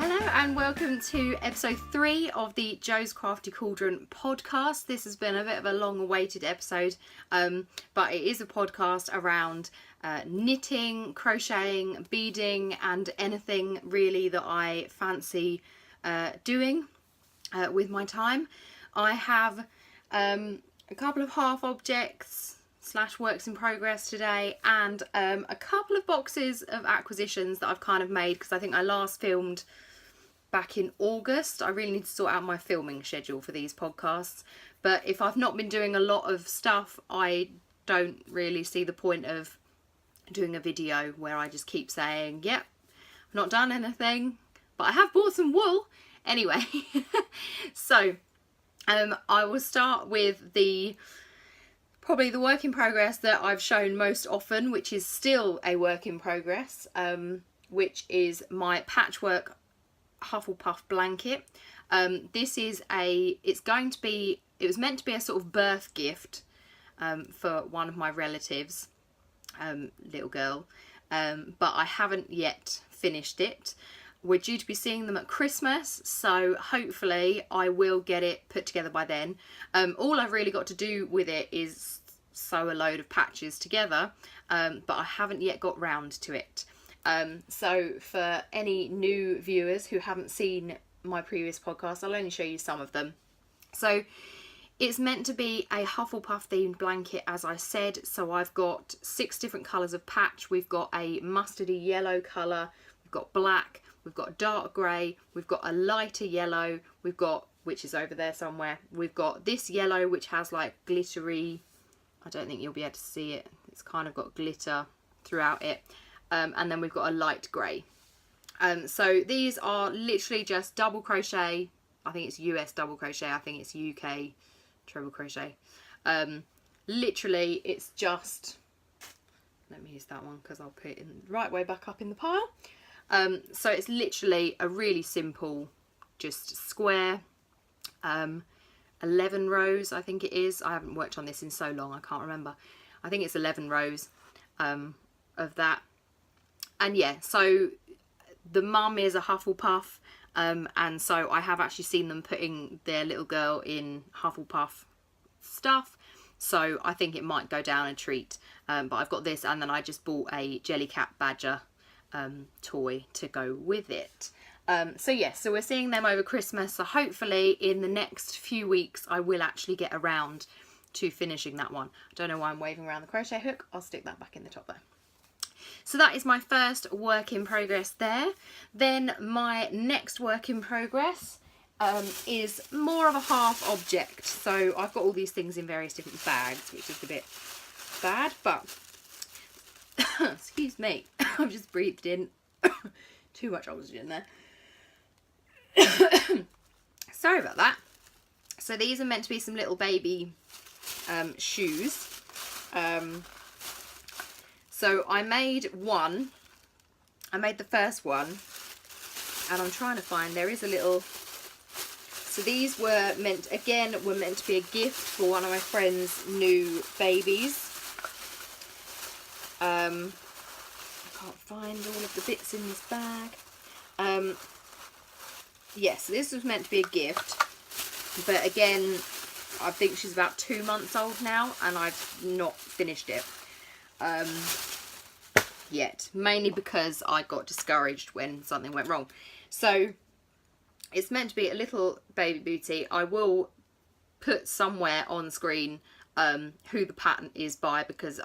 Hello and welcome to episode 3 of the Jo's Crafty Cauldron podcast. This has been a bit of a long awaited episode, but it is a podcast around knitting, crocheting, beading and anything really that I fancy doing with my time. I have a couple of half objects / works in progress today, and a couple of boxes of acquisitions that I've kind of made because I think I last filmed back in August. I really need to sort out my filming schedule for these podcasts, but if I've not been doing a lot of stuff, I don't really see the point of doing a video where I just keep saying, yep, I've not done anything, but I have bought some wool. Anyway, so I will start with probably the work in progress that I've shown most often, which is still a work in progress, which is my patchwork Hufflepuff blanket. This is it was meant to be a sort of birth gift for one of my relatives, little girl, but I haven't yet finished it. We're due to be seeing them at Christmas, so hopefully I will get it put together by then. All I've really got to do with it is sew a load of patches together, but I haven't yet got round to it. So for any new viewers who haven't seen my previous podcast, I'll only show you some of them. So it's meant to be a Hufflepuff themed blanket, as I said. So I've got 6 different colours of patch. We've got a mustardy yellow colour, we've got black, we've got dark grey, we've got a lighter yellow, we've got, which is over there somewhere, we've got this yellow which has like glittery, I don't think you'll be able to see it, it's kind of got glitter throughout it. And then we've got a light grey. So these are literally just double crochet. I think it's US double crochet. I think it's UK treble crochet. Literally, it's just... Let me use that one because I'll put it in the right way back up in the pile. So it's literally a really simple, just square, 11 rows, I think it is. I haven't worked on this in so long, I can't remember. I think it's 11 rows of that. And yeah, so the mum is a Hufflepuff, and so I have actually seen them putting their little girl in Hufflepuff stuff, so I think it might go down a treat. But I've got this, and then I just bought a Jellycat Badger toy to go with it. So yeah, so we're seeing them over Christmas, so hopefully in the next few weeks I will actually get around to finishing that one. I don't know why I'm waving around the crochet hook. I'll stick that back in the top there. So that is my first work in progress there. Then my next work in progress is more of a half object. So I've got all these things in various different bags, which is a bit bad, but excuse me, I've just breathed in too much oxygen there. Sorry about that. So these are meant to be some little baby shoes. So I made one, I made the first one, and I'm trying to find, there is a little, so these were meant to be a gift for one of my friend's new babies. I can't find all of the bits in this bag. Yes, this was meant to be a gift, but again, I think she's about 2 months old now, and I've not finished it yet, mainly because I got discouraged when something went wrong. So it's meant to be a little baby booty. I will put somewhere on screen who the pattern is by, because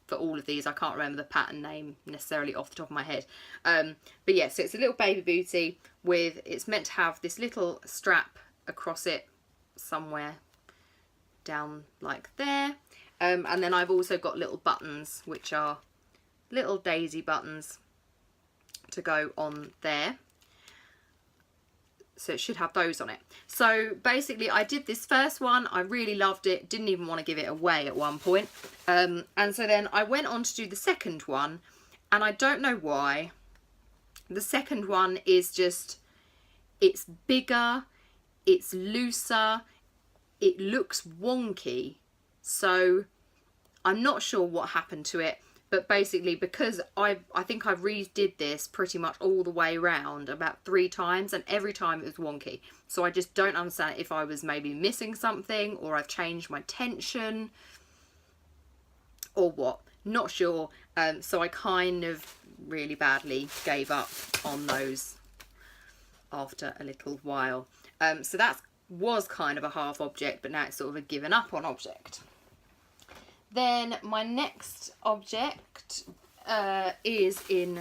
for all of these I can't remember the pattern name necessarily off the top of my head. But yeah, so it's a little baby booty with, it's meant to have this little strap across it somewhere down like there. And then I've also got little buttons, which are little daisy buttons to go on there. So it should have those on it. So basically I did this first one, I really loved it, didn't even want to give it away at one point. And so then I went on to do the second one, and I don't know why. The second one is just, it's bigger, it's looser, it looks wonky. So I'm not sure what happened to it, But basically, because I think I redid this pretty much all the way around about 3 times, and every time it was wonky. So I just don't understand if I was maybe missing something, or I've changed my tension, or what. Not sure. So I kind of really badly gave up on those after a little while. So that was kind of a half object, but now it's sort of a given up on object. Then my next object is in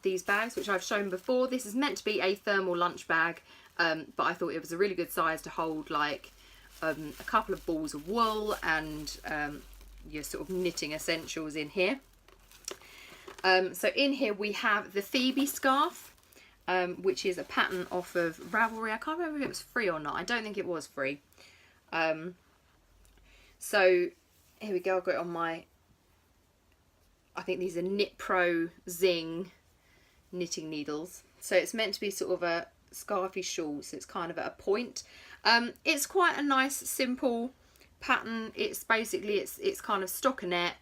these bags, which I've shown before. This is meant to be a thermal lunch bag, but I thought it was a really good size to hold like a couple of balls of wool and your sort of knitting essentials in here. So in here we have the Phoebe Scarf, which is a pattern off of Ravelry. I can't remember if it was free or not. I don't think it was free. So here we go. I've got it on my, I think these are Knit Pro Zing knitting needles. So it's meant to be sort of a scarfy shawl, so it's kind of at a point. It's quite a nice simple pattern. It's basically it's kind of stockinette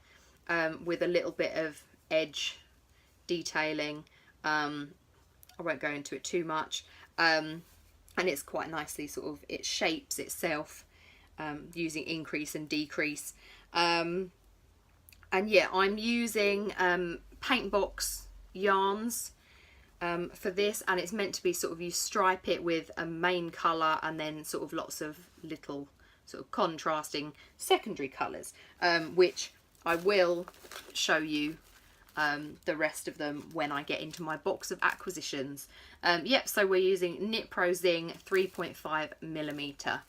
with a little bit of edge detailing. I won't go into it too much, and it's quite nicely sort of, it shapes itself using increase and decrease. And yeah, I'm using paint box yarns for this, and it's meant to be sort of, you stripe it with a main colour and then sort of lots of little sort of contrasting secondary colours, which I will show you the rest of them when I get into my box of acquisitions. Yep, so we're using Knit Pro Zing 3.5mm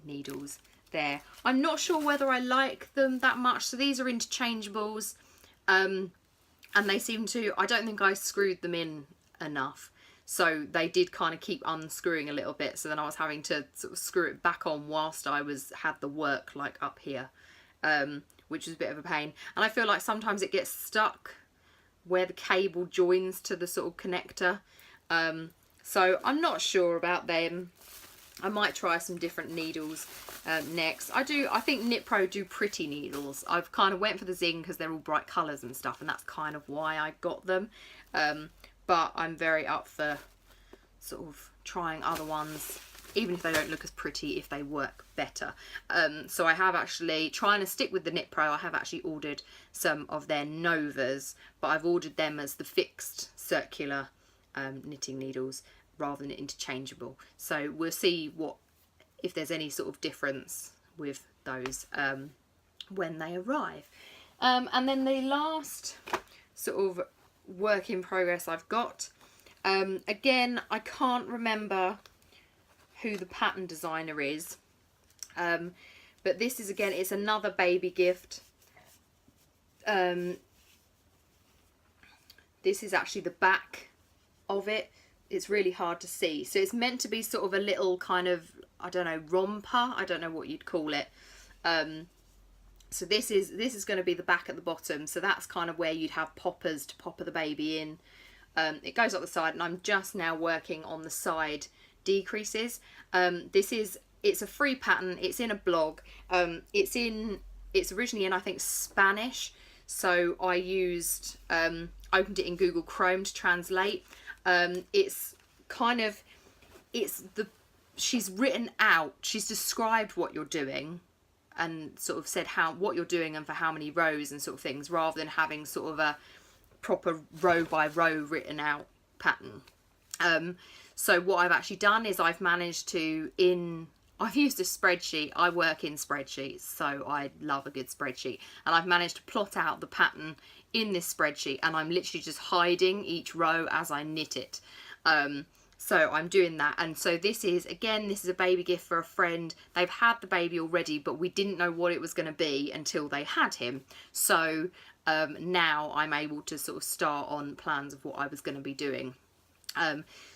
needles there. I'm not sure whether I like them that much. So these are interchangeables, and they seem to, I don't think I screwed them in enough. So they did kind of keep unscrewing a little bit. So then I was having to sort of screw it back on whilst I had the work like up here, which was a bit of a pain. And I feel like sometimes it gets stuck where the cable joins to the sort of connector. So I'm not sure about them. I might try some different needles next. I think Knit Pro do pretty needles. I've kind of went for the Zing because they're all bright colours and stuff, and that's kind of why I got them. But I'm very up for sort of trying other ones, even if they don't look as pretty, if they work better. So I have actually, trying to stick with the Knit Pro, I have actually ordered some of their Novas, but I've ordered them as the fixed circular knitting needles rather than interchangeable. So we'll see if there's any sort of difference with those when they arrive. And then the last sort of work in progress I've got, again, I can't remember who the pattern designer is, but this is, again, it's another baby gift. This is actually the back of it. It's really hard to see. So it's meant to be sort of a little kind of, I don't know, romper. I don't know what you'd call it. So this is going to be the back at the bottom. So that's kind of where you'd have poppers to popper the baby in. It goes up the side, and I'm just now working on the side decreases. It's a free pattern. It's in a blog. It's originally in, I think, Spanish. So I used, opened it in Google Chrome to translate. She's written out, she's described what you're doing and sort of said what you're doing and for how many rows and sort of things, rather than having sort of a proper row by row written out pattern. So what I've actually done is I've managed to, I've used a spreadsheet. I work in spreadsheets, so I love a good spreadsheet, and I've managed to plot out the pattern in this spreadsheet, and I'm literally just hiding each row as I knit it. So I'm doing that. And so this is a baby gift for a friend. They've had the baby already, but we didn't know what it was going to be until they had him. So now I'm able to sort of start on plans of what I was going to be doing.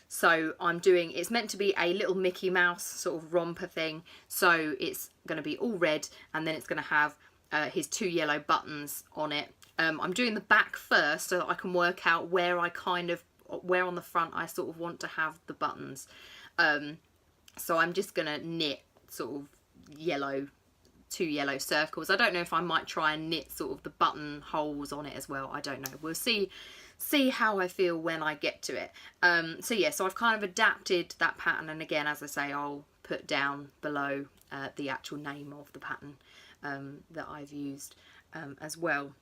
So I'm doing, it's meant to be a little Mickey Mouse sort of romper thing. So it's going to be all red, and then it's going to have his 2 yellow buttons on it. I'm doing the back first so that I can work out where on the front I sort of want to have the buttons. So I'm just going to knit sort of yellow 2 yellow circles. I don't know if I might try and knit sort of the button holes on it as well. I don't know. We'll see how I feel when I get to it. So yeah, so I've kind of adapted that pattern, and again, as I say, I'll put down below the actual name of the pattern that I've used as well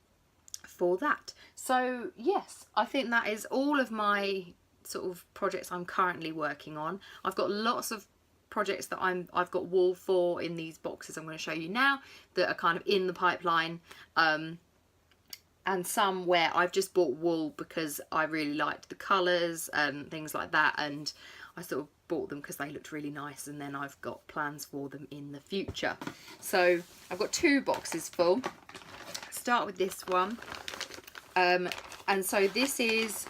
for that. So yes, I think that is all of my sort of projects I'm currently working on. I've got lots of projects that I've got wool for in these boxes I'm going to show you now that are kind of in the pipeline, and some where I've just bought wool because I really liked the colours and things like that, and I sort of bought them because they looked really nice, and then I've got plans for them in the future. So I've got 2 boxes full. Start with this one, and so this is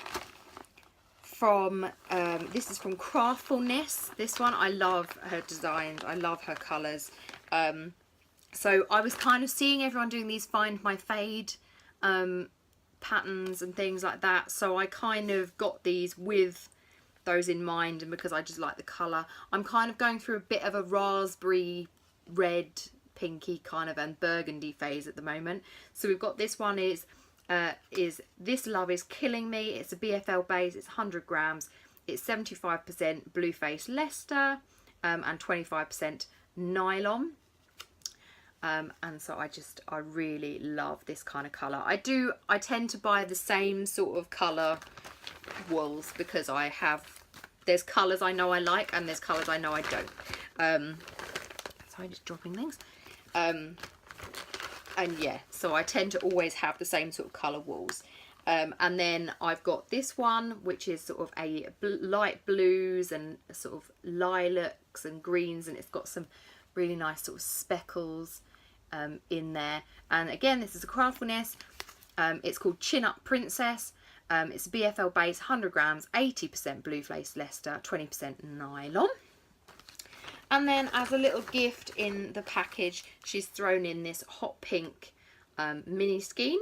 from Craftfulness. This one, I love her designs, I love her colours. So I was kind of seeing everyone doing these Find My Fade patterns and things like that, so I kind of got these with those in mind, and because I just like the colour. I'm kind of going through a bit of a raspberry red, pinky kind of, and burgundy phase at the moment. So we've got this one is This Love Is Killing Me. It's a BFL base, it's 100 grams, it's 75% Blueface Leicester and 25% nylon. And so I really love this kind of colour. I tend to buy the same sort of colour wools because there's colours I know I like and there's colours I know I don't. Sorry, just dropping things. And yeah, so I tend to always have the same sort of colour wools. And then I've got this one, which is sort of a light blues and sort of lilacs and greens, and it's got some really nice sort of speckles in there. And again, this is a Craftfulness. It's called Chin Up Princess. It's a BFL base, 100 grams, 80% Blueface Leicester, 20% nylon. And then as a little gift in the package, she's thrown in this hot pink mini skein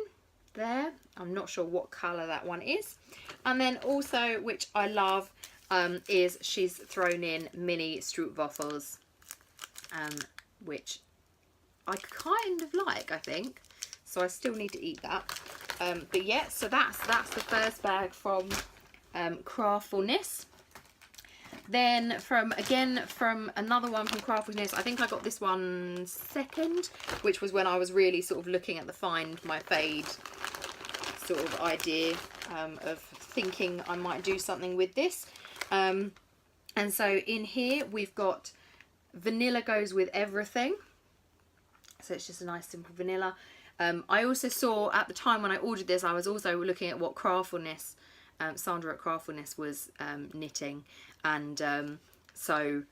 there. I'm not sure what colour that one is. And then also, which I love, is she's thrown in mini Stroopwafels, which I kind of like, I think. So I still need to eat that. But yeah, so that's the first bag from Craftfulness. Then from another one from Craftfulness, I think I got this one second, which was when I was really sort of looking at the Find My Fade sort of idea of thinking I might do something with this. And so in here we've got Vanilla Goes With Everything. So it's just a nice simple vanilla. I also saw at the time when I ordered this, I was also looking at what Craftfulness, Sandra at Craftfulness was knitting, and so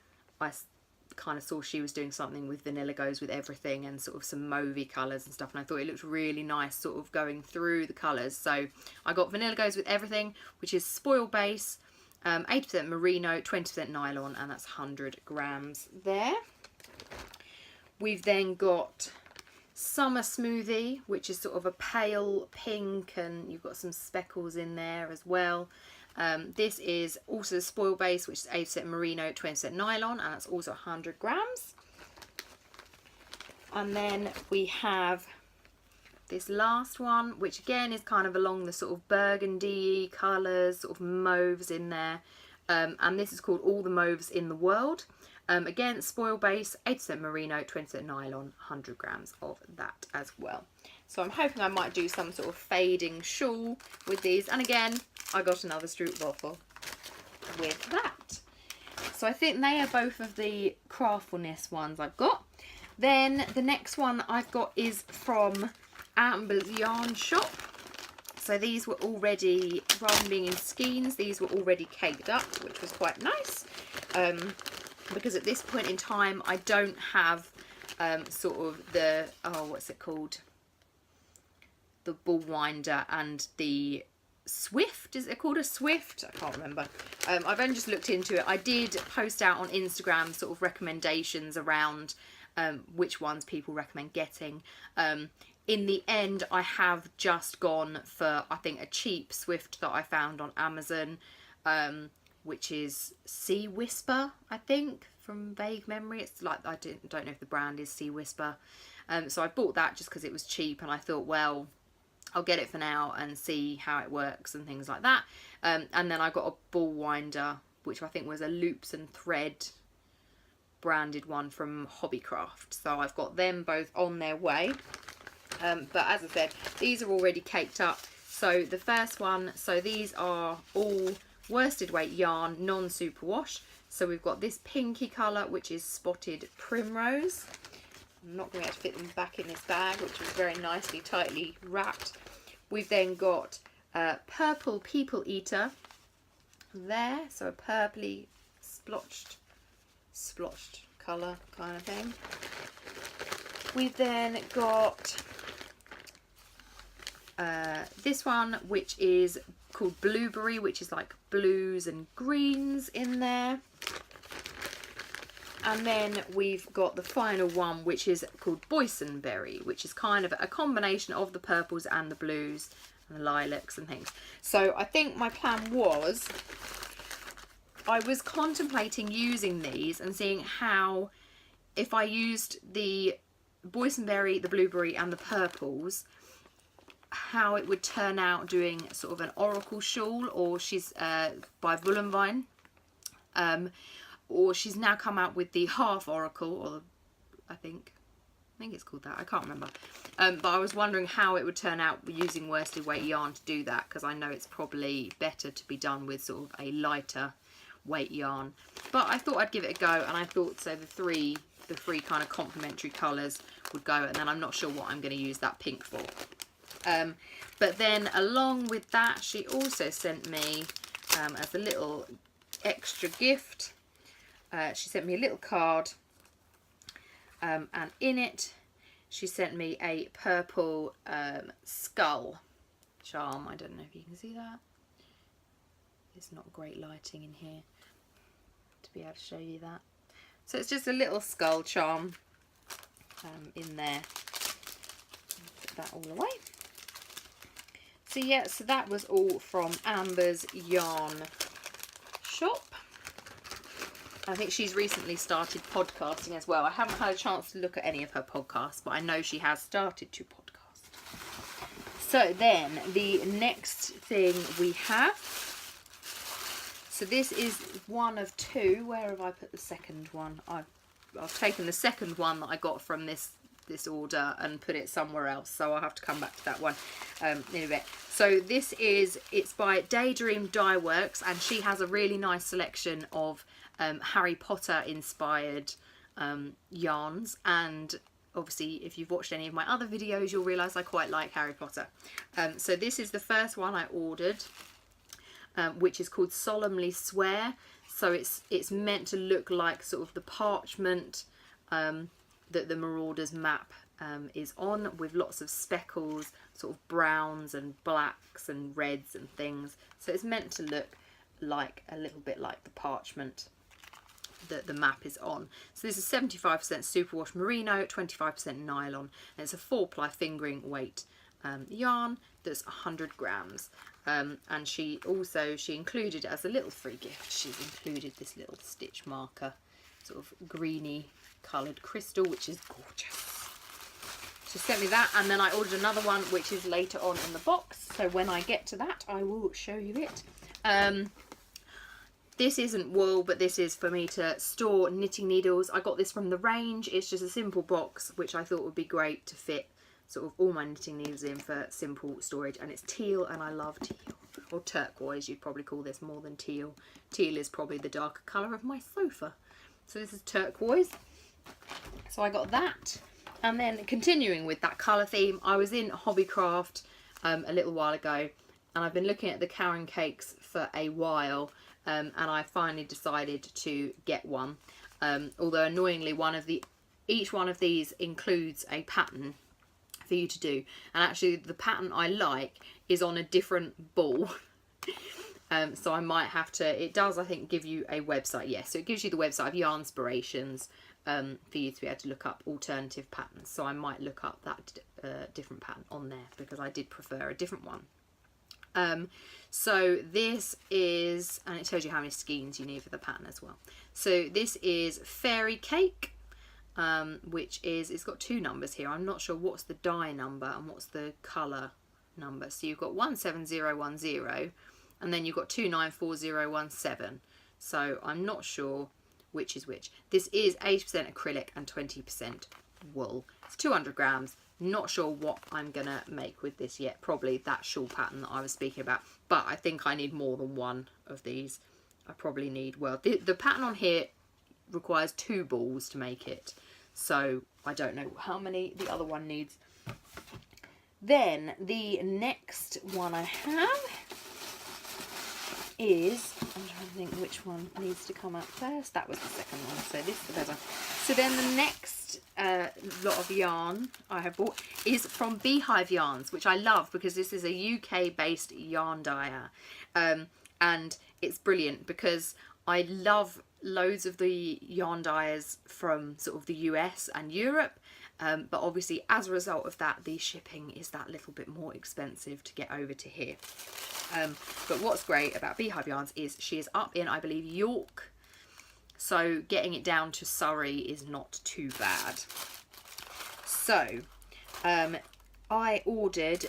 I kind of saw she was doing something with Vanilla Goes With Everything and sort of some mauvey colours and stuff, and I thought it looked really nice sort of going through the colours. So I got Vanilla Goes With Everything, which is spoil base, 80% merino, 20% nylon, and that's 100 grams there. We've then got Summer Smoothie, which is sort of a pale pink, and you've got some speckles in there as well. This is also the spoil base, which is 80% merino, 20% nylon, and that's also 100 grams. And then we have this last one, which again is kind of along the sort of burgundy colours, sort of mauves in there. And this is called All the Mauves in the World. Again, spoil base, 80% merino, 20% nylon, 100 grams of that as well. So I'm hoping I might do some sort of fading shawl with these. And again, I got another Stroopwafel with that. So I think they are both of the Craftfulness ones I've got. Then the next one I've got is from Amber's Yarn Shop. So these were already, rather than being in skeins, these were already caked up, which was quite nice. Because at this point in time I don't have sort of the, what's it called? The ball winder and the Swift. Is it called a Swift? I can't remember. I've only just looked into it. I did post out on Instagram sort of recommendations around which ones people recommend getting. In the end, I have just gone for, I think, a cheap Swift that I found on Amazon, which is Sea Whisper, I think, from vague memory. It's like, I don't know if the brand is Sea Whisper. So I bought that just because it was cheap, and I thought, well, I'll get it for now and see how it works and things like that. And then I got a ball winder, which I think was a Loops and Thread branded one from Hobbycraft. So I've got them both on their way. But as I said, these are already caked up. So the first one, so these are all worsted weight yarn, non-superwash. So we've got this pinky colour, which is Spotted Primrose. I'm not going to be able to fit them back in this bag, which was very nicely, tightly wrapped. We've then got Purple People Eater there, so a purpley splotched colour kind of thing. We've then got this one, which is called Blueberry, which is like blues and greens in there. And then we've got the final one, which is called Boysenberry, which is kind of a combination of the purples and the blues and the lilacs and things. So I think my plan was, I was contemplating using these and seeing how, if I used the Boysenberry, the blueberry and the purples, how it would turn out doing sort of an oracle shawl, or she's by Woolenvine. Or she's now come out with the half oracle, or I think it's called that, I can't remember. But I was wondering how it would turn out using worsted weight yarn to do that, because I know it's probably better to be done with sort of a lighter weight yarn. But I thought I'd give it a go, and I thought so the three kind of complementary colours would go, and then I'm not sure what I'm going to use that pink for. But then along with that, she also sent me as a little extra gift, she sent me a little card, and in it she sent me a purple skull charm. I don't know if you can see that. It's not great lighting in here to be able to show you that. So it's just a little skull charm in there. Put that all away. So yeah, so that was all from Amber's yarn shop. I think she's recently started podcasting as well. I haven't had a chance to look at any of her podcasts, but I know she has started to podcast. So then the next thing we have, so this is one of two. Where have I put the second one? I've taken the second one that I got from this order and put it somewhere else, so I'll have to come back to that one in a bit. So this is, it's by Daydreamed I Works, and she has a really nice selection of Harry Potter inspired yarns, and obviously if you've watched any of my other videos you'll realise I quite like Harry Potter. So this is the first one I ordered, which is called Solemnly Swear. So it's meant to look like sort of the parchment that the Marauders map is on, with lots of speckles, sort of browns and blacks and reds and things. So it's meant to look like a little bit like the parchment that the map is on. So this is 75% superwash merino, 25% nylon, and it's a 4-ply fingering weight yarn that's 100 grams. And she included, as a little free gift, she's included this little stitch marker, sort of greeny coloured crystal, which is gorgeous. She sent me that, and then I ordered another one which is later on in the box, so when I get to that I will show you it. This isn't wool, but this is for me to store knitting needles. I got this from the range. It's just a simple box which I thought would be great to fit sort of all my knitting needles in for simple storage, and it's teal, and I love teal, or turquoise you'd probably call this, more than teal. Teal is probably the darker colour of my sofa, so this is turquoise. So I got that, and then continuing with that colour theme, I was in Hobbycraft a little while ago, and I've been looking at the Karen cakes for a while, and I finally decided to get one. Although annoyingly, each one of these includes a pattern for you to do, and actually the pattern I like is on a different ball. So I might have to, it does I think give you a website, yes, so it gives you the website of Yarnspirations for you to be able to look up alternative patterns. So I might look up that different pattern on there, because I did prefer a different one. So this is, and it tells you how many skeins you need for the pattern as well. So this is Fairy Cake, which is, it's got 2 numbers here. I'm not sure what's the die number and what's the colour number. So you've got 17010 and then you've got 294017. So I'm not sure which is which. This is 80% acrylic and 20% wool. It's 200 grams. Not sure what I'm gonna make with this yet. Probably that shawl pattern that I was speaking about, but I think I need more than one of these. I probably need, well, the pattern on here requires 2 balls to make it, so I don't know how many the other one needs. Then the next one I have is, I'm trying to think which one needs to come out first. That was the second one, so this is the first one. So then the next lot of yarn I have bought is from Beehive Yarns, which I love because this is a UK based yarn dyer, and it's brilliant because I love loads of the yarn dyers from sort of the US and Europe, but obviously as a result of that the shipping is that little bit more expensive to get over to here. But what's great about Beehive Yarns is she is up in, I believe, York, so getting it down to Surrey is not too bad. So I ordered,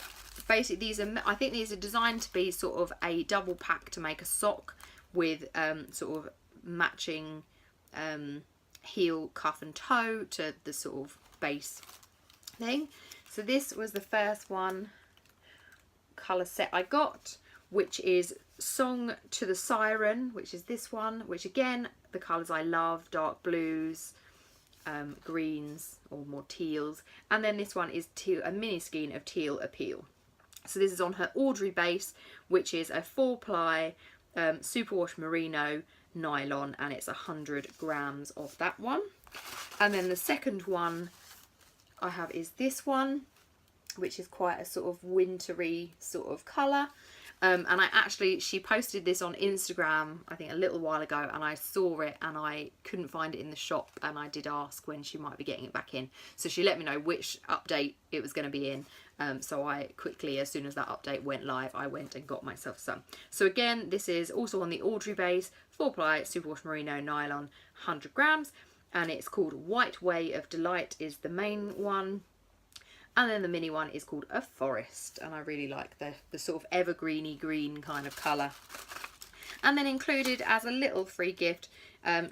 basically these are, I think these are designed to be sort of a double pack to make a sock with sort of matching heel, cuff and toe to the sort of base thing. So this was the first one colour set I got, which is Song to the Siren, which is this one, which again, the colours I love, dark blues, greens or more teals, and then this one is teal, a mini skein of Teal Appeal. So this is on her Audrey base, which is a 4-ply superwash merino nylon, and it's 100 grams of that one. And then the second one I have is this one, which is quite a sort of wintry sort of colour. And I actually, she posted this on Instagram, I think a little while ago, and I saw it and I couldn't find it in the shop, and I did ask when she might be getting it back in. So she let me know which update it was going to be in. So I quickly, as soon as that update went live, I went and got myself some. So again, this is also on the Audrey base, 4-ply superwash merino nylon, 100 grams, and it's called White Way of Delight is the main one. And then the mini one is called A Forest, and I really like the sort of evergreeny green kind of colour. And then included as a little free gift,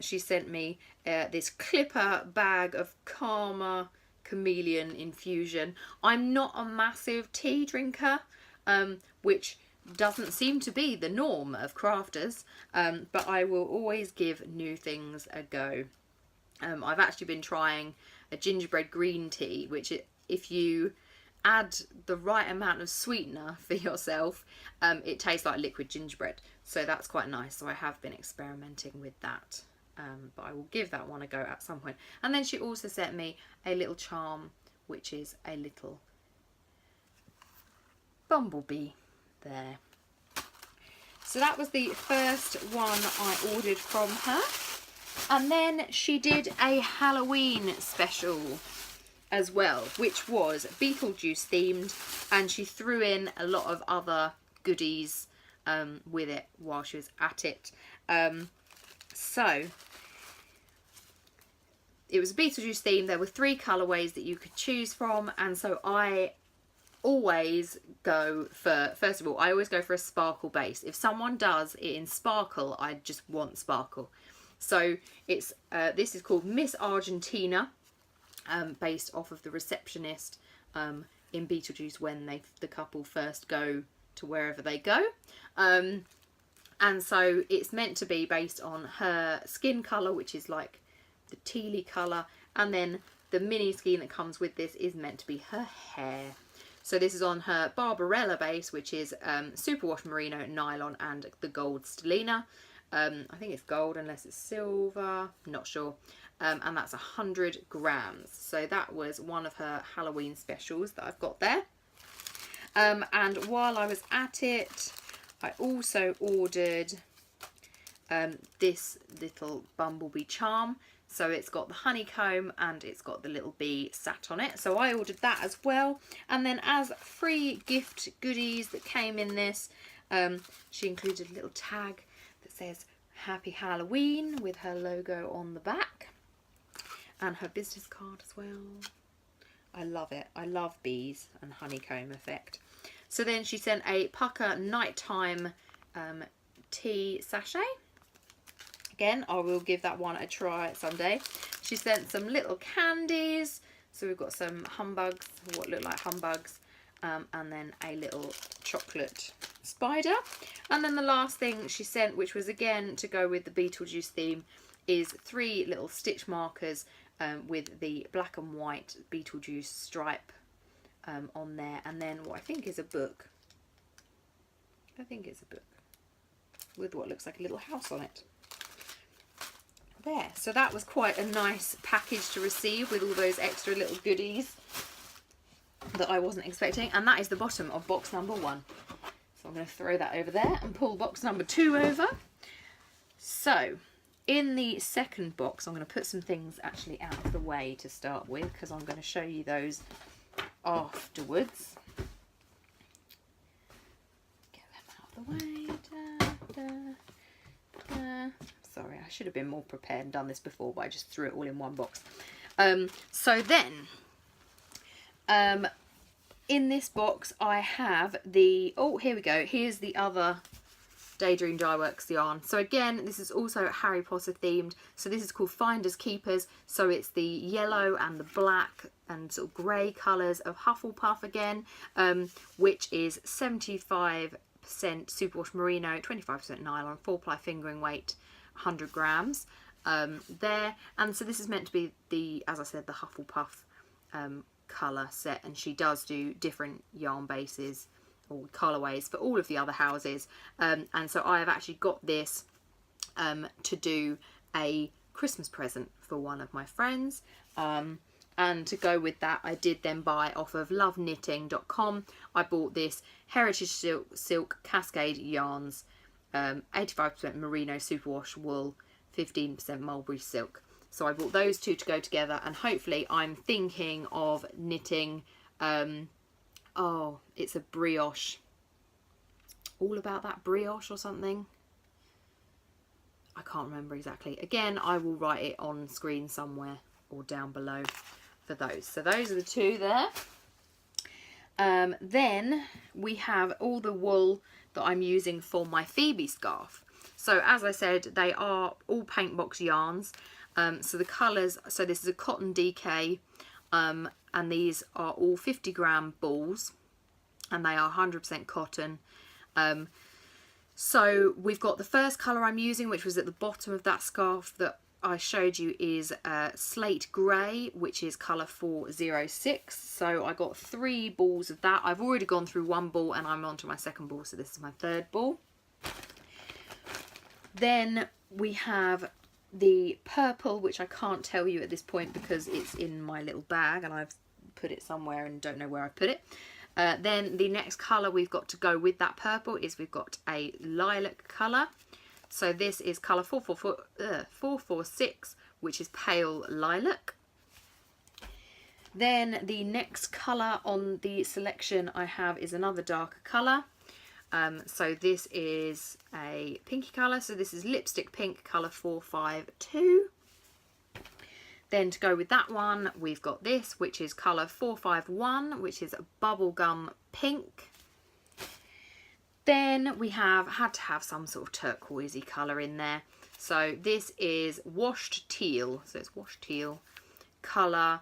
she sent me this clipper bag of Karma Chameleon Infusion. I'm not a massive tea drinker, which doesn't seem to be the norm of crafters, but I will always give new things a go. I've actually been trying a gingerbread green tea, which if you add the right amount of sweetener for yourself, it tastes like liquid gingerbread. So that's quite nice. So I have been experimenting with that. But I will give that one a go at some point. And then she also sent me a little charm, which is a little bumblebee there. So that was the first one I ordered from her. And then she did a Halloween special as well, which was Beetlejuice themed, and she threw in a lot of other goodies with it while she was at it. So it was a Beetlejuice theme. There were 3 colourways that you could choose from, and so I always go for, first of all, I always go for a sparkle base. If someone does it in sparkle, I just want sparkle. So it's this is called Miss Argentina, based off of the receptionist in Beetlejuice when the couple first go to wherever they go. And so it's meant to be based on her skin colour, which is like the tealy colour, and then the mini skein that comes with this is meant to be her hair. So this is on her Barbarella base, which is superwash merino nylon and the gold stellina. I think it's gold unless it's silver, I'm not sure. And that's 100 grams. So that was one of her Halloween specials that I've got there. And while I was at it, I also ordered this little bumblebee charm. So it's got the honeycomb and it's got the little bee sat on it. So I ordered that as well. And then as free gift goodies that came in this, she included a little tag that says Happy Halloween with her logo on the back. and her business card as well. I love it. I love bees and honeycomb effect. So then she sent a Pucker Nighttime tea sachet. Again, I will give that one a try someday. She sent some little candies. So we've got some humbugs, what look like humbugs, and then a little chocolate spider. And then the last thing she sent, which was again to go with the Beetlejuice theme, is 3 little stitch markers with the black and white Beetlejuice stripe on there. And then what I think is a book. I think it's a book with what looks like a little house on it. There, so that was quite a nice package to receive with all those extra little goodies that I wasn't expecting. And that is the bottom of box number 1. So I'm going to throw that over there and pull box number 2 over. So in the second box, I'm going to put some things actually out of the way to start with, because I'm going to show you those afterwards. Get them out of the way. Sorry, I should have been more prepared and done this before, but I just threw it all in one box. So then, in this box I have the, oh, here we go. Here's the other Daydreamed I Works yarn. So again, this is also Harry Potter themed. So this is called Finders Keepers. So it's the yellow and the black and sort of grey colours of Hufflepuff again, which is 75% superwash merino, 25% nylon, 4-ply fingering weight, 100 grams there. And so this is meant to be the, as I said, the Hufflepuff colour set, and she does do different yarn bases or colourways for all of the other houses, and so I have actually got this to do a Christmas present for one of my friends, and to go with that I did then buy off of loveKnitting.com. I bought this Heritage Silk Cascade yarns, 85% merino superwash wool, 15% mulberry silk. So I bought those 2 to go together, and hopefully I'm thinking of knitting, oh, it's a brioche, all about that brioche or something. I can't remember exactly. Again, I will write it on screen somewhere or down below for those. So those are the 2 there. Then we have all the wool that I'm using for my Phoebe scarf. So as I said, they are all paint box yarns. So the colours, so this is a cotton DK, and these are all 50-gram balls, and they are 100% cotton. So we've got the first colour I'm using, which was at the bottom of that scarf that I showed you, is Slate Grey, which is colour 406. So I got 3 balls of that. I've already gone through 1 ball and I'm on to my second ball, so this is my 3rd ball. Then we have the purple, which I can't tell you at this point because it's in my little bag and I've put it somewhere and don't know where I put it. Then the next colour we've got to go with that purple is we've got a lilac colour. So this is colour 446, which is pale lilac. Then the next colour on the selection I have is another darker colour. So this is a pinky colour. So this is lipstick pink, colour 452. Then to go with that one, we've got this, which is colour 451, which is a bubblegum pink. Then we had to have some sort of turquoisey colour in there. So this is washed teal. So it's washed teal, colour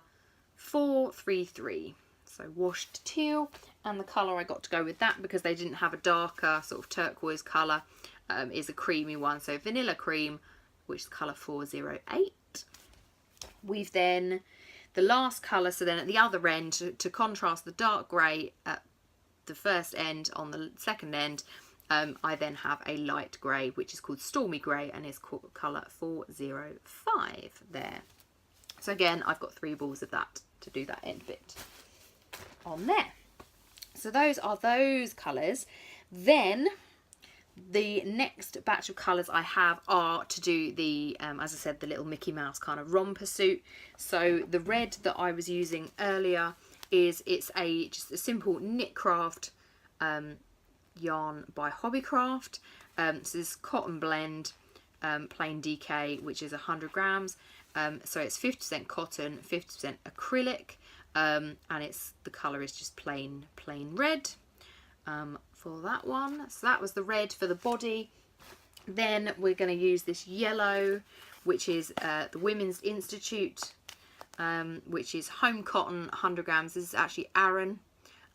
433. So washed teal, and the colour I got to go with that because they didn't have a darker sort of turquoise colour is a creamy one. So vanilla cream, which is colour 408. We've then, the last colour, so then at the other end, to contrast the dark grey at the first end, on the second end, I then have a light grey, which is called Stormy Grey and is called colour 405 there. So again, I've got 3 balls of that to do that end bit on there. So those are those colours. Then the next batch of colours I have are to do the, as I said, the little Mickey Mouse kind of romper suit. So the red that I was using earlier is, it's just a simple knit craft yarn by Hobbycraft. So this cotton blend, plain DK, which is 100 grams. So it's 50% cotton, 50% acrylic, and the colour is just plain red for that one. So that was the red for the body. Then we're going to use this yellow, which is the Women's Institute, which is home cotton, 100 grams. This is actually Aran,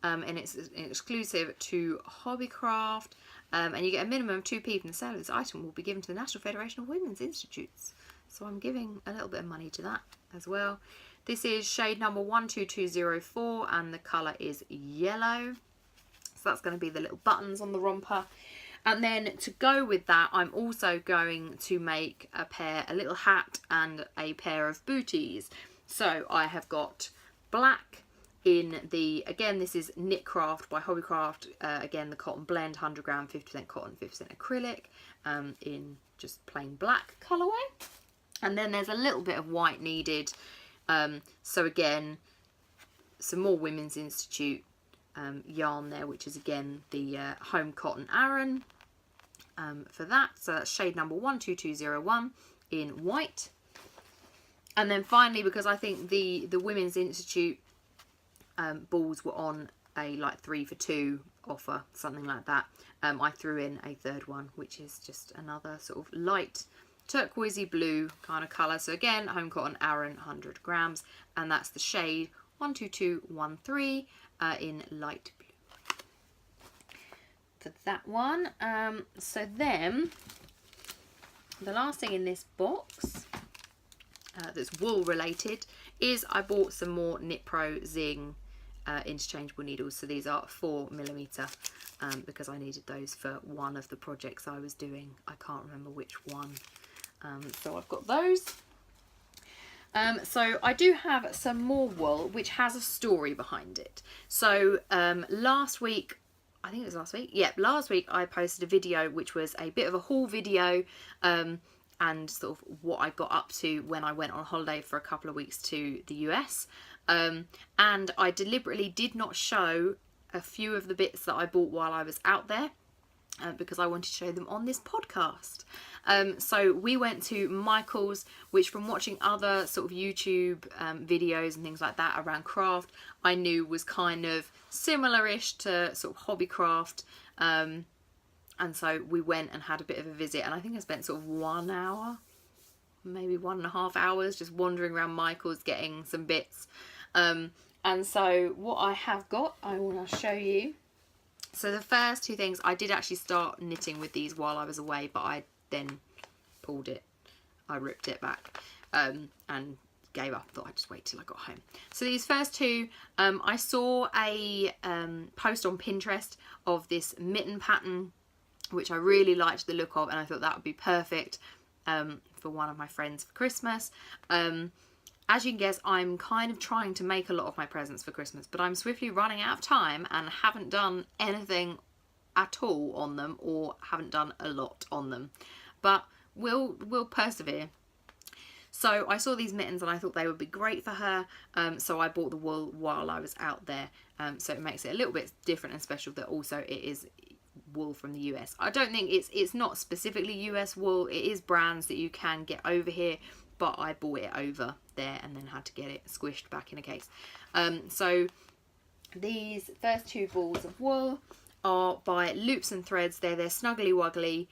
and it's exclusive to Hobbycraft. And you get a minimum of 2p from the sale of this item will be given to the National Federation of Women's Institutes. So I'm giving a little bit of money to that as well. This is shade number 12204 and the colour is yellow. So that's going to be the little buttons on the romper. And then to go with that, I'm also going to make a little hat and a pair of booties. So I have got black in the, again, this is Knit Craft by Hobbycraft. Again, the cotton blend, 100 gram, 50% cotton, 50% acrylic, in just plain black colourway. And then there's a little bit of white needed. So again, some more Women's Institute yarn there, which is again the home cotton Aran for that. So that's shade number 12201 in white. And then finally, because I think the Women's Institute balls were on a like 3 for 2 offer, something like that, I threw in a third one, which is just another sort of light turquoisey blue kind of colour. So again, home cotton Aran, 100 grams, and that's the shade 12213 in light blue for that one. So then the last thing in this box that's wool related is I bought some more Knit Pro Zing interchangeable needles. So these are 4mm because I needed those for one of the projects I was doing. I can't remember which one. So I've got those. So I do have some more wool which has a story behind it. So last week, I think it was last week, yeah, last week I posted a video which was a bit of a haul video and sort of what I got up to when I went on holiday for a couple of weeks to the US. And I deliberately did not show a few of the bits that I bought while I was out there because I wanted to show them on this podcast. So we went to Michael's, which from watching other sort of YouTube videos and things like that around craft, I knew was kind of similar-ish to sort of Hobbycraft. And so we went and had a bit of a visit, and I think I spent sort of 1 hour, maybe 1.5 hours just wandering around Michael's getting some bits. And so what I have got, I want to show you. So the first two things, I did actually start knitting with these while I was away, but I then pulled it, I ripped it back and gave up. Thought I'd just wait till I got home. So these first two, I saw a post on Pinterest of this mitten pattern, which I really liked the look of, and I thought that would be perfect for one of my friends for Christmas. As you can guess, I'm kind of trying to make a lot of my presents for Christmas, but I'm swiftly running out of time and haven't done anything at all on them, or haven't done a lot on them, but we'll persevere. So I saw these mittens and I thought they would be great for her, so I bought the wool while I was out there, so it makes it a little bit different and special that also it is wool from the US. I don't think it's not specifically US wool, it is brands that you can get over here, but I bought it over there and then had to get it squished back in a case. So these first two balls of wool are by Loops and Threads. They're their Snuggly Wuggly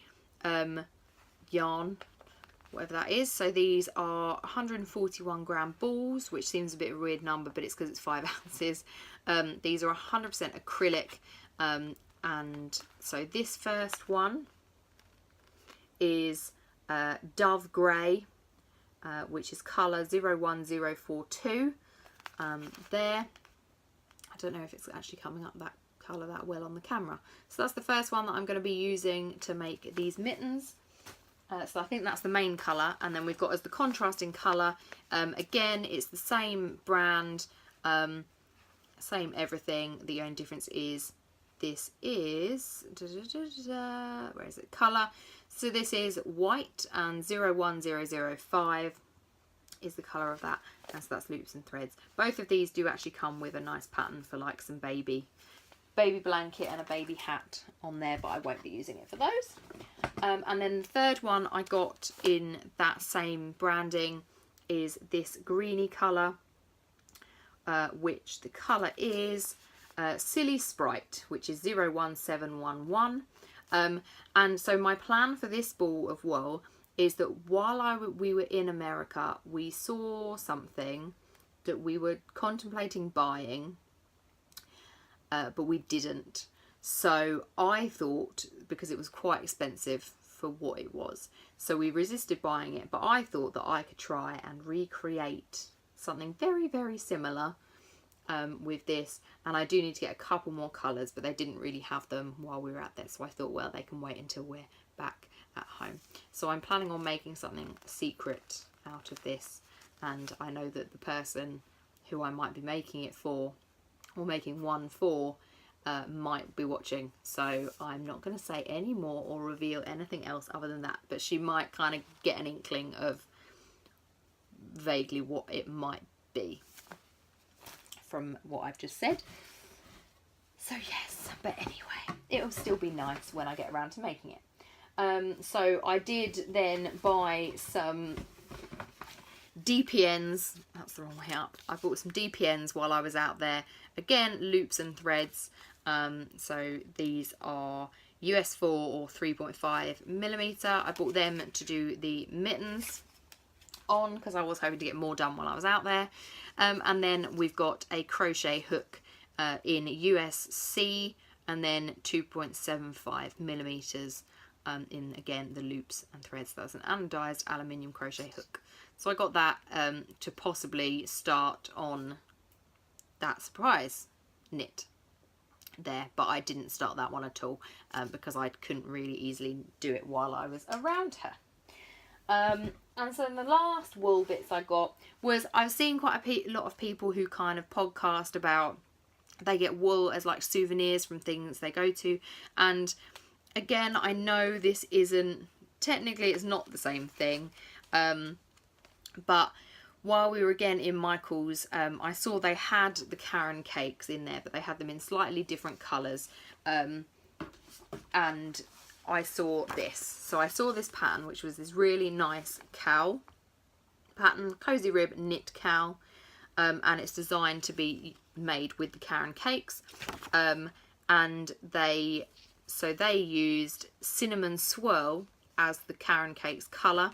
yarn, whatever that is. So these are 141 gram balls, which seems a bit of a weird number, but it's because it's 5 ounces. These are 100% acrylic, and so this first one is Dove Grey, which is colour 01042 there. I don't know if it's actually coming up that colour that well on the camera. So that's the first one that I'm going to be using to make these mittens. So I think that's the main colour, and then we've got as the contrasting colour, again it's the same brand, same everything, the only difference is this is, where is it, colour, so this is white, and 01005 is the colour of that, and so that's Loops and Threads. Both of these do actually come with a nice pattern for like some baby blanket and a baby hat on there, but I won't be using it for those. And then the third one I got in that same branding, is this greeny colour, which the colour is Silly Sprite, which is 01711. And so my plan for this ball of wool is that while we were in America, we saw something that we were contemplating buying, but we didn't. So I thought, because it was quite expensive for what it was, so we resisted buying it, but I thought that I could try and recreate something very, very similar with this. And I do need to get a couple more colours, but they didn't really have them while we were at this, so I thought, well, they can wait until we're back at home. So I'm planning on making something secret out of this, and I know that the person who I might be making it for, or making one for, might be watching, so I'm not going to say any more or reveal anything else other than that, but she might kind of get an inkling of vaguely what it might be from what I've just said. So yes, but anyway, it'll still be nice when I get around to making it. So I did then buy some DPNs, that's the wrong way up. I bought some DPNs while I was out there. Again, loops and threads. So these are US 4 or 3.5 millimeter. I bought them to do the mittens on, because I was hoping to get more done while I was out there. And then we've got a crochet hook in USC, and then 2.75 millimeters in, again, the loops and threads. That's an anodized aluminium crochet hook. So I got that to possibly start on that surprise knit there, but I didn't start that one at all because I couldn't really easily do it while I was around her. And so the last wool bits I got was, I've seen quite a lot of people who kind of podcast about, they get wool as like souvenirs from things they go to, and again, I know this isn't, technically it's not the same thing, but while we were again in Michael's, I saw they had the Karen cakes in there, but they had them in slightly different colours, and I saw this. So I saw this pattern, which was this really nice cowl pattern, Cozy Rib knit cowl, and it's designed to be made with the Karen cakes, and they used cinnamon swirl as the Karen cakes colour,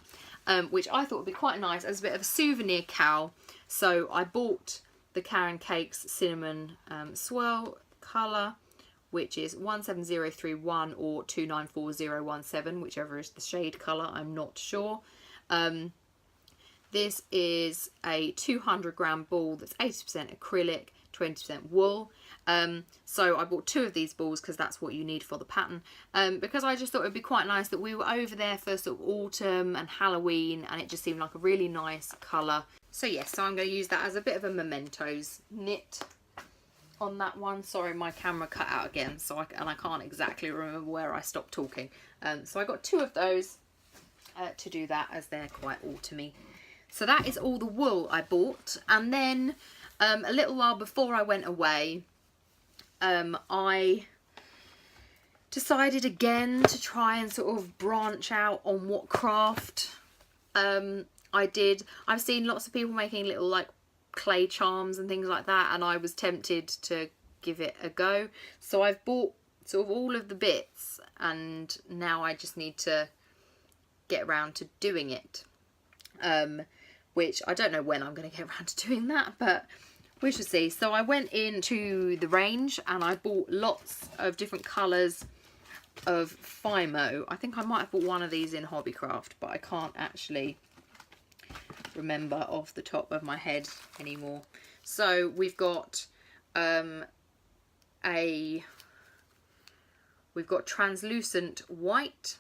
which I thought would be quite nice as a bit of a souvenir cowl. So I bought the Karen cakes cinnamon swirl colour, which is 17031 or 294017, whichever is the shade colour, I'm not sure. This is a 200 gram ball that's 80% acrylic, 20% wool. So I bought 2 of these balls because that's what you need for the pattern, because I just thought it would be quite nice that we were over there for sort of autumn and Halloween, and it just seemed like a really nice colour. So yes, so I'm going to use that as a bit of a mementos knit on that one. Sorry, my camera cut out again, so I can't exactly remember where I stopped talking. So I got 2 of those to do that, as they're quite autumny. So that is all the wool I bought, and then a little while before I went away, I decided again to try and sort of branch out on what craft I did. I've seen lots of people making little like clay charms and things like that, and I was tempted to give it a go. So I've bought sort of all of the bits, and now I just need to get around to doing it, which I don't know when I'm going to get around to doing that, but we shall see. So I went into the range and I bought lots of different colours of Fimo. I think I might have bought one of these in Hobbycraft, but I can't actually remember off the top of my head anymore. So we've got we've got translucent white,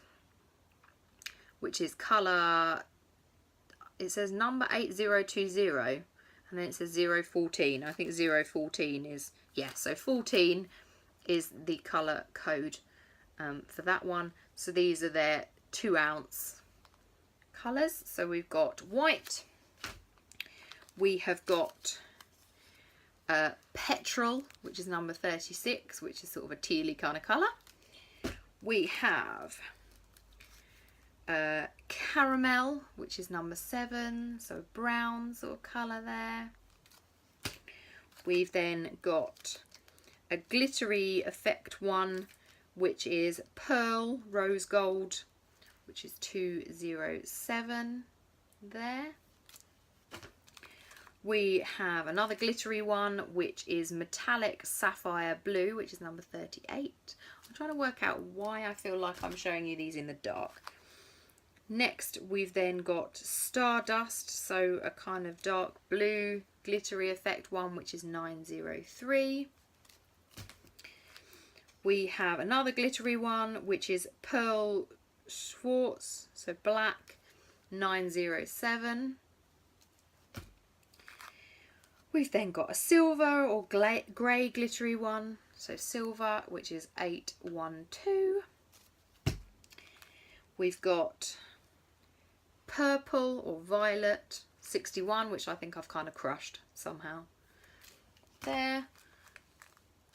which is colour, it says number 8020, and then it says 014. I think 014 is, yeah, so 14 is the colour code for that one. So these are their 2 ounce colours. So we've got white, we have got petrol, which is number 36, which is sort of a tealy kind of colour. We have Caramel, which is number 7, so brown sort of colour there. We've then got a glittery effect one, which is Pearl Rose Gold, which is 207 there. We have another glittery one, which is Metallic Sapphire Blue, which is number 38. I'm trying to work out why I feel like I'm showing you these in the dark. Next, we've then got Stardust, so a kind of dark blue glittery effect one, which is 903. We have another glittery one, which is Pearl Schwartz, so black, 907. We've then got a silver or grey glittery one, so silver, which is 812. We've got purple or violet, 61, which I think I've kind of crushed somehow there.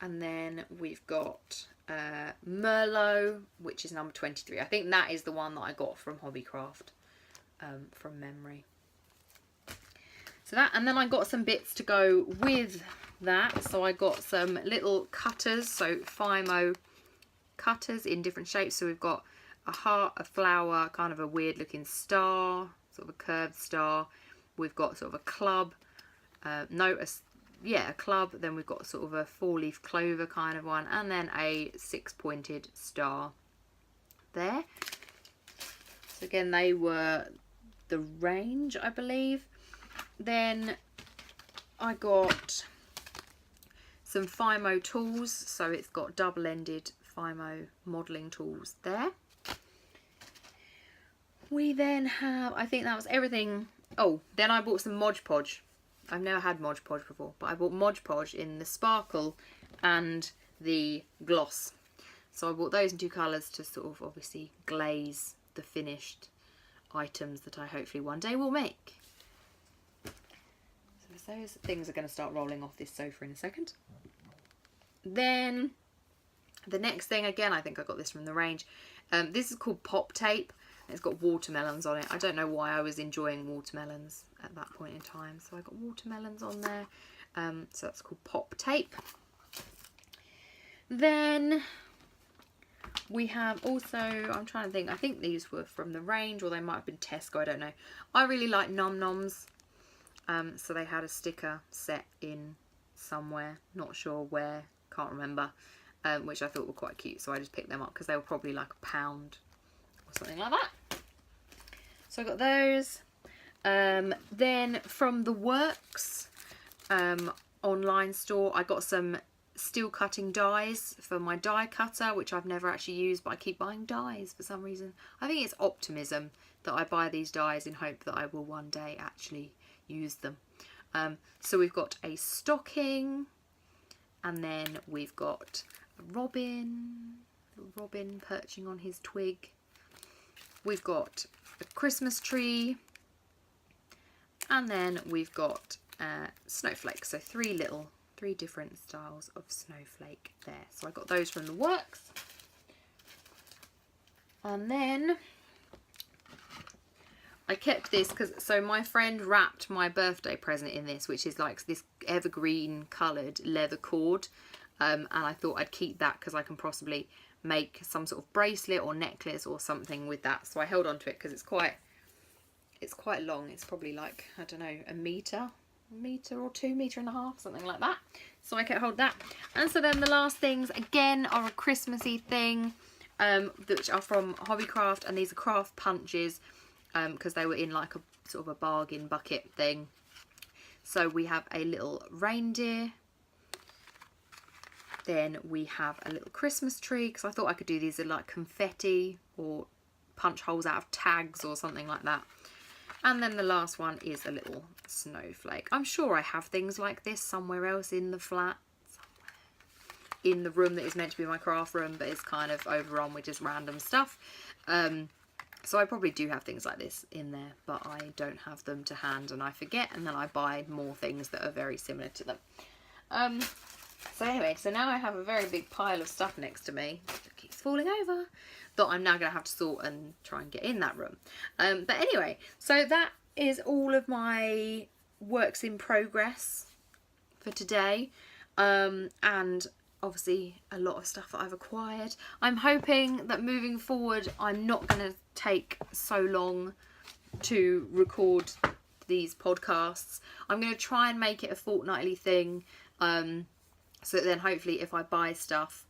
And then we've got Merlot, which is number 23. I think that is the one that I got from Hobbycraft from memory. So that, and then I got some bits to go with that. So I got some little cutters, so Fimo cutters in different shapes. So we've got a heart, a flower, kind of a weird looking star, sort of a curved star. We've got sort of a club, a club. Then we've got sort of a 4-leaf clover kind of one, and then a 6-pointed star there. So again, they were the range, I believe. Then I got some Fimo tools, so it's got double-ended Fimo modelling tools there. We then have, I think that was everything. Oh, then I bought some Mod Podge. I've never had Mod Podge before, but I bought Mod Podge in the sparkle and the gloss. So I bought those in 2 colours to sort of obviously glaze the finished items that I hopefully one day will make. So those things are going to start rolling off this sofa in a second. Then the next thing, again, I think I got this from the range. This is called Pop Tape. It's got watermelons on it. I don't know why I was enjoying watermelons at that point in time. So I got watermelons on there. So that's called Pop Tape. Then we have also, I'm trying to think, I think these were from the range, or they might have been Tesco, I don't know. I really like Num Noms. So they had a sticker set in somewhere, not sure where, can't remember, which I thought were quite cute. So I just picked them up because they were probably like £1 or something like that. So I got those. Then from the Works online store, I got some steel cutting dies for my die cutter, which I've never actually used, but I keep buying dies for some reason. I think it's optimism that I buy these dies in hope that I will one day actually use them. So we've got a stocking, and then we've got a robin perching on his twig. We've got a Christmas tree, and then we've got snowflakes. So three different styles of snowflake there. So I got those from the Works. And then I kept this because, so my friend wrapped my birthday present in this, which is like this evergreen coloured leather cord. And I thought I'd keep that because I can possibly make some sort of bracelet or necklace or something with that. So I held on to it because it's quite long. It's probably like, I don't know, a metre or 2.5 metres, something like that. So I kept hold of that. And so then the last things again are a Christmassy thing, which are from Hobbycraft, and these are craft punches because they were in like a sort of a bargain bucket thing. So we have a little reindeer. Then we have a little Christmas tree, because I thought I could do these in like confetti or punch holes out of tags or something like that. And then the last one is a little snowflake. I'm sure I have things like this somewhere else in the flat, somewhere in the room that is meant to be my craft room, but it's kind of overrun with just random stuff. So I probably do have things like this in there, but I don't have them to hand and I forget, and then I buy more things that are very similar to them. So anyway, so now I have a very big pile of stuff next to me. It keeps falling over that I'm now going to have to sort and try and get in that room. But anyway, so that is all of my works in progress for today. And obviously a lot of stuff that I've acquired. I'm hoping that moving forward I'm not going to take so long to record these podcasts. I'm going to try and make it a fortnightly thing, so that then hopefully if I buy stuff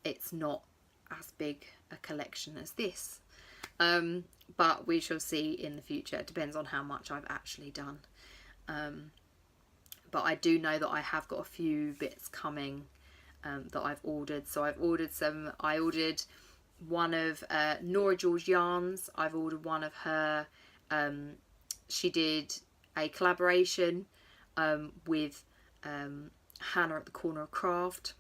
it's not as big a collection as this, but we shall see in the future. It depends on how much I've actually done, but I do know that I have got a few bits coming that I've ordered. So I ordered one of Nora George Yarns. I've ordered one of her, she did a collaboration with Hannah at the Corner of Craft.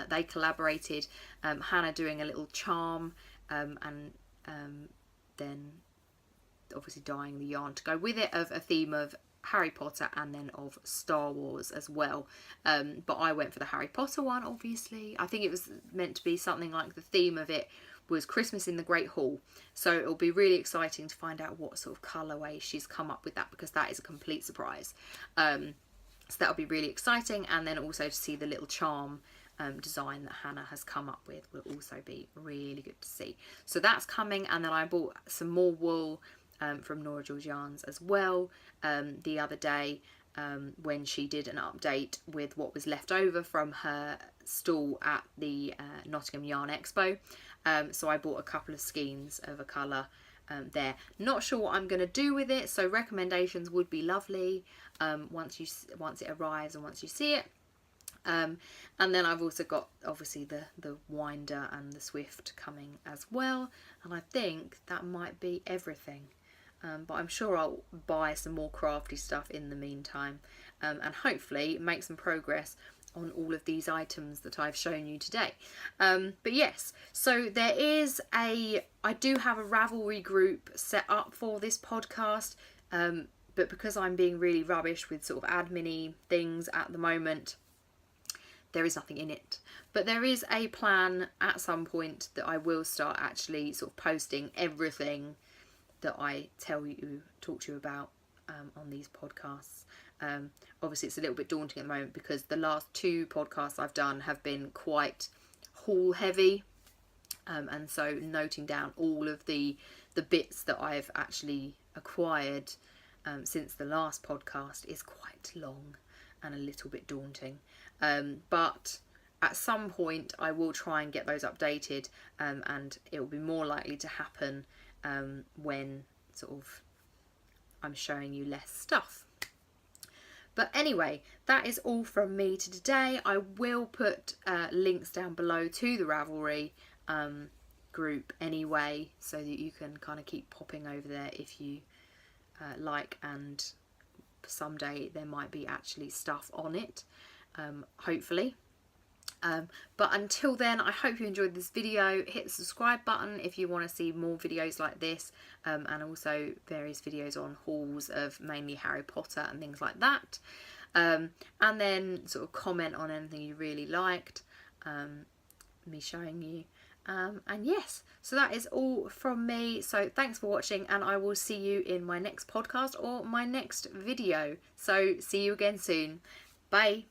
They collaborated, Hannah doing a little charm, and then obviously dyeing the yarn to go with it, of a theme of Harry Potter and then of Star Wars as well. But I went for the Harry Potter one, obviously. I think it was meant to be something like, the theme of it was Christmas in the Great Hall. So it'll be really exciting to find out what sort of colourway she's come up with that, because that is a complete surprise. So that'll be really exciting, and then also to see the little charm design that Hannah has come up with will also be really good to see. So that's coming, and then I bought some more wool from Nora George Yarns as well the other day, when she did an update with what was left over from her stall at the Nottingham Yarn Expo. So I bought a couple of skeins of a colour there. Not sure what I'm going to do with it, so recommendations would be lovely once it arrives and once you see it. And then I've also got obviously the winder and the swift coming as well, and I think that might be everything. But I'm sure I'll buy some more crafty stuff in the meantime, and hopefully make some progress on all of these items that I've shown you today. But yes, so I do have a Ravelry group set up for this podcast, but because I'm being really rubbish with sort of admin-y things at the moment, there is nothing in it. But there is a plan at some point that I will start actually sort of posting everything that I talk to you about on these podcasts. Obviously it's a little bit daunting at the moment because the last 2 podcasts I've done have been quite haul heavy, and so noting down all of the bits that I've actually acquired since the last podcast is quite long and a little bit daunting, but at some point I will try and get those updated, and it will be more likely to happen when sort of I'm showing you less stuff. But anyway, that is all from me to today. I will put links down below to the Ravelry group anyway, so that you can kind of keep popping over there if you like, and someday there might be actually stuff on it, hopefully. But until then, I hope you enjoyed this video. Hit the subscribe button if you want to see more videos like this, and also various videos on hauls of mainly Harry Potter and things like that, and then sort of comment on anything you really liked me showing you, and yes, so that is all from me. So thanks for watching, and I will see you in my next podcast or my next video. So see you again soon. Bye.